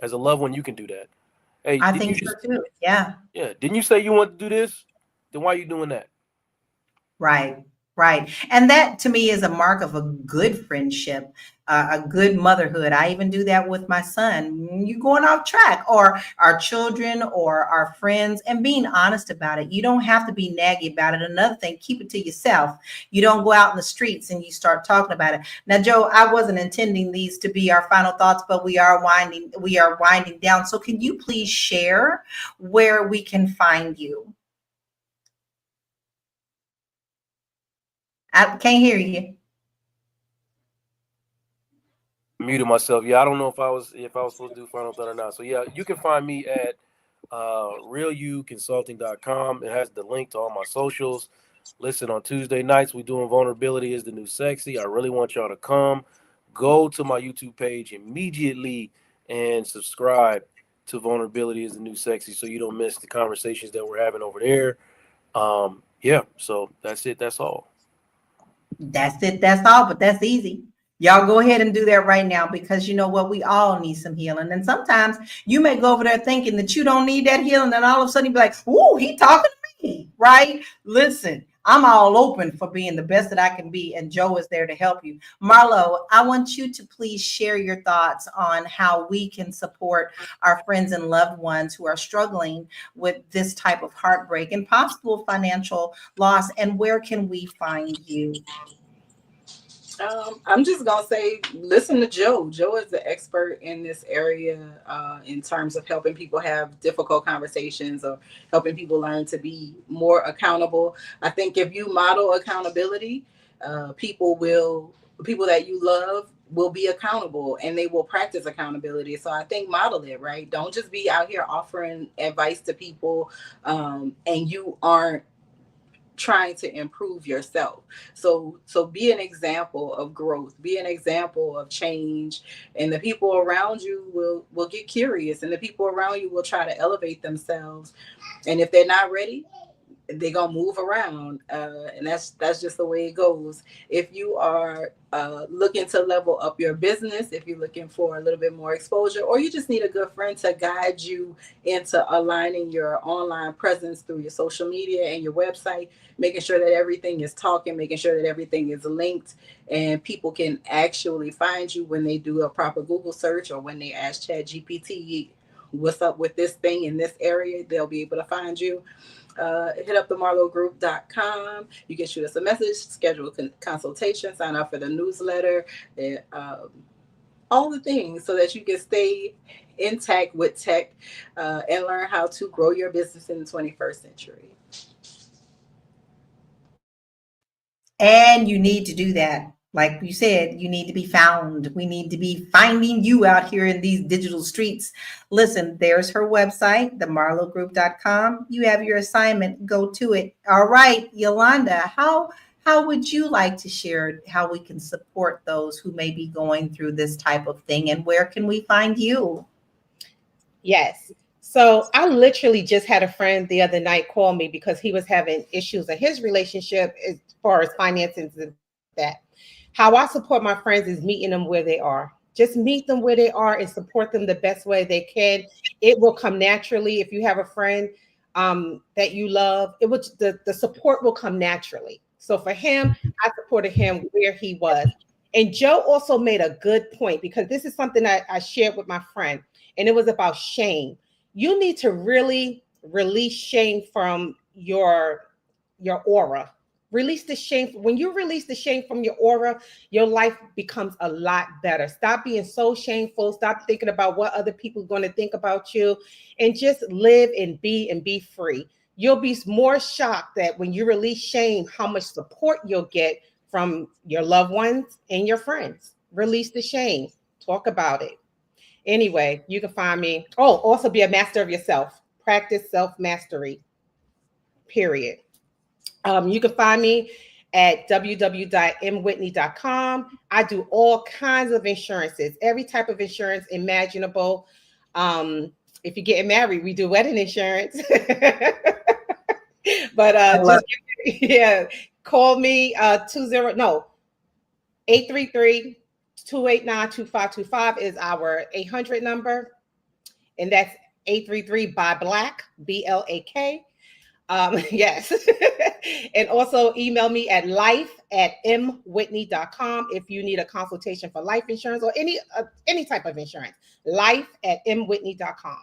As a loved one, you can do that. Hey, I didn't you think so just too. Yeah. yeah, didn't you say you want to do this? Then why are you doing that? Right, right. And that to me is a mark of a good friendship, a good motherhood. I even do that with my son. You going off track, or our children or our friends, and being honest about it. You don't have to be naggy about it. Another thing, keep it to yourself. You don't go out in the streets and you start talking about it. Now, Joe, I wasn't intending these to be our final thoughts, but we are winding down. So can you please share where we can find you? I can't hear you. Muted myself. Yeah, I don't know if I was supposed to do final thought or not. So yeah, you can find me at realuconsulting.com. It has the link to all my socials. Listen, on Tuesday nights we doing vulnerability is the new sexy. I really want y'all to come. Go to my YouTube page immediately and subscribe to vulnerability is the new sexy so you don't miss the conversations that we're having over there. Yeah, so that's it. That's all. That's it. That's all, but that's easy. Y'all go ahead and do that right now, because you know what? We all need some healing. And sometimes you may go over there thinking that you don't need that healing, and all of a sudden you be like, ooh, he talking to me, right? Listen, I'm all open for being the best that I can be, and Joe is there to help you. Marlo, I want you to please share your thoughts on how we can support our friends and loved ones who are struggling with this type of heartbreak and possible financial loss, and where can we find you? I'm just gonna say, listen to Joe. Joe is the expert in this area in terms of helping people have difficult conversations or helping people learn to be more accountable. I think if you model accountability, people that you love will be accountable and they will practice accountability. So I think model it, right? Don't just be out here offering advice to people and you aren't trying to improve yourself. So be an example of growth, be an example of change, and the people around you will get curious, and the people around you will try to elevate themselves. And if they're not ready, they're gonna move around, and that's just the way it goes. If you are looking to level up your business, if you're looking for a little bit more exposure, or you just need a good friend to guide you into aligning your online presence through your social media and your website, making sure that everything is talking, making sure that everything is linked, and people can actually find you when they do a proper Google search or when they ask ChatGPT what's up with this thing in this area, they'll be able to find you. Hit up themarlogroup.com. You can shoot us a message, schedule a consultation, sign up for the newsletter, and, all the things so that you can stay intact with tech and learn how to grow your business in the 21st century. And you need to do that. Like you said, you need to be found. We need to be finding you out here in these digital streets. Listen, there's her website, themarlogroup.com. You have your assignment. Go to it. All right, Yolanda, how would you like to share how we can support those who may be going through this type of thing, and where can we find you? Yes. So I literally just had a friend the other night call me because he was having issues in his relationship as far as finances and that. How I support my friends is meeting them where they are. Just meet them where they are and support them the best way they can. It will come naturally. If you have a friend that you love, it will the support will come naturally. So for him, I supported him where he was. And Joe also made a good point, because this is something I shared with my friend, and it was about shame. You need to really release shame from your aura. Release the shame. When you release the shame from your aura, your life becomes a lot better. Stop being so shameful. Stop thinking about what other people are going to think about you, and just live and be free. You'll be more shocked that when you release shame, how much support you'll get from your loved ones and your friends. Release the shame. Talk about it. Anyway, you can find me. Oh, also be a master of yourself. Practice self-mastery, period. You can find me at www.mwhitney.com. I do all kinds of insurances, every type of insurance imaginable. If you're getting married, we do wedding insurance. But just yeah, call me 833-289-2525 is our 800 number, and that's 833 by Black, BLAK. Yes. And also email me at life@mwhitney.com if you need a consultation for life insurance or any type of insurance. Life@mwhitney.com.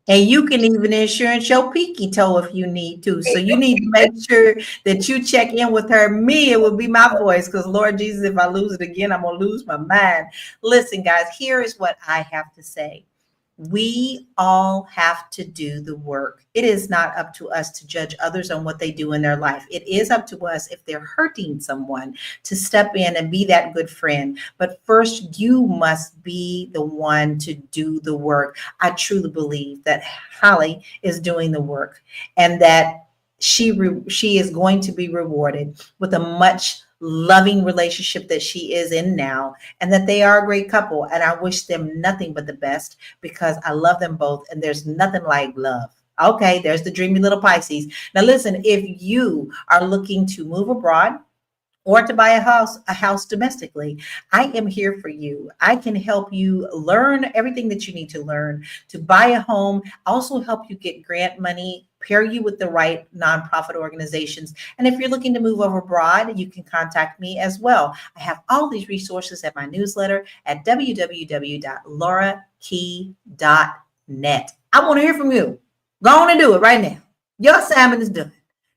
And you can even insurance your peaky toe if you need to. So you need to make sure that you check in with her. Me, it would be my voice, because Lord Jesus, if I lose it again, I'm going to lose my mind. Listen, guys, here is what I have to say. We all have to do the work. It is not up to us to judge others on what they do in their life. It is up to us, if they're hurting someone, to step in and be that good friend. But first, you must be the one to do the work. I truly believe that Halle is doing the work, and that she is going to be rewarded with a much loving relationship that she is in now, and that they are a great couple. And I wish them nothing but the best, because I love them both, and there's nothing like love. Okay, there's the dreamy little Pisces. Now listen, if you are looking to move abroad or to buy a house domestically, I am here for you. I can help you learn everything that you need to learn to buy a home, also help you get grant money, pair you with the right nonprofit organizations. And if you're looking to move over abroad, you can contact me as well. I have all these resources at my newsletter at www.laurakey.net. I want to hear from you. Go on and do it right now. Your assignment is done.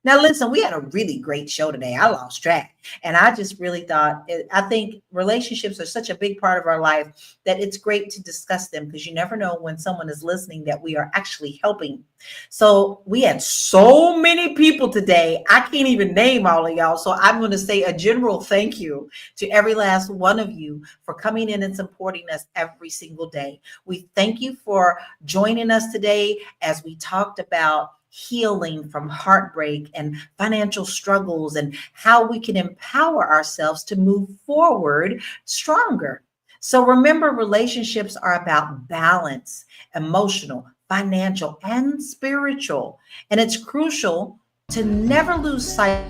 Now, listen, we had a really great show today. I lost track. And I just really I think relationships are such a big part of our life that it's great to discuss them, because you never know when someone is listening that we are actually helping. So we had so many people today. I can't even name all of y'all. So I'm going to say a general thank you to every last one of you for coming in and supporting us every single day. We thank you for joining us today as we talked about healing from heartbreak and financial struggles, and how we can empower ourselves to move forward stronger. So remember, relationships are about balance, emotional, financial, and spiritual. And it's crucial to never lose sight,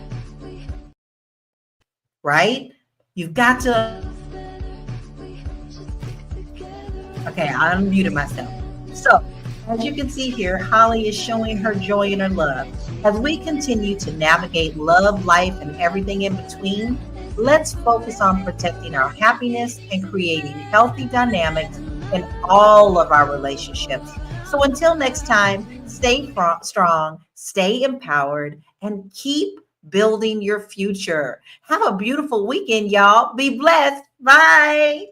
right? You've got to. Okay, I unmuted myself. So, as you can see here, Halle is showing her joy and her love. As we continue to navigate love, life, and everything in between, let's focus on protecting our happiness and creating healthy dynamics in all of our relationships. So until next time, stay strong, stay empowered, and keep building your future. Have a beautiful weekend, y'all. Be blessed. Bye.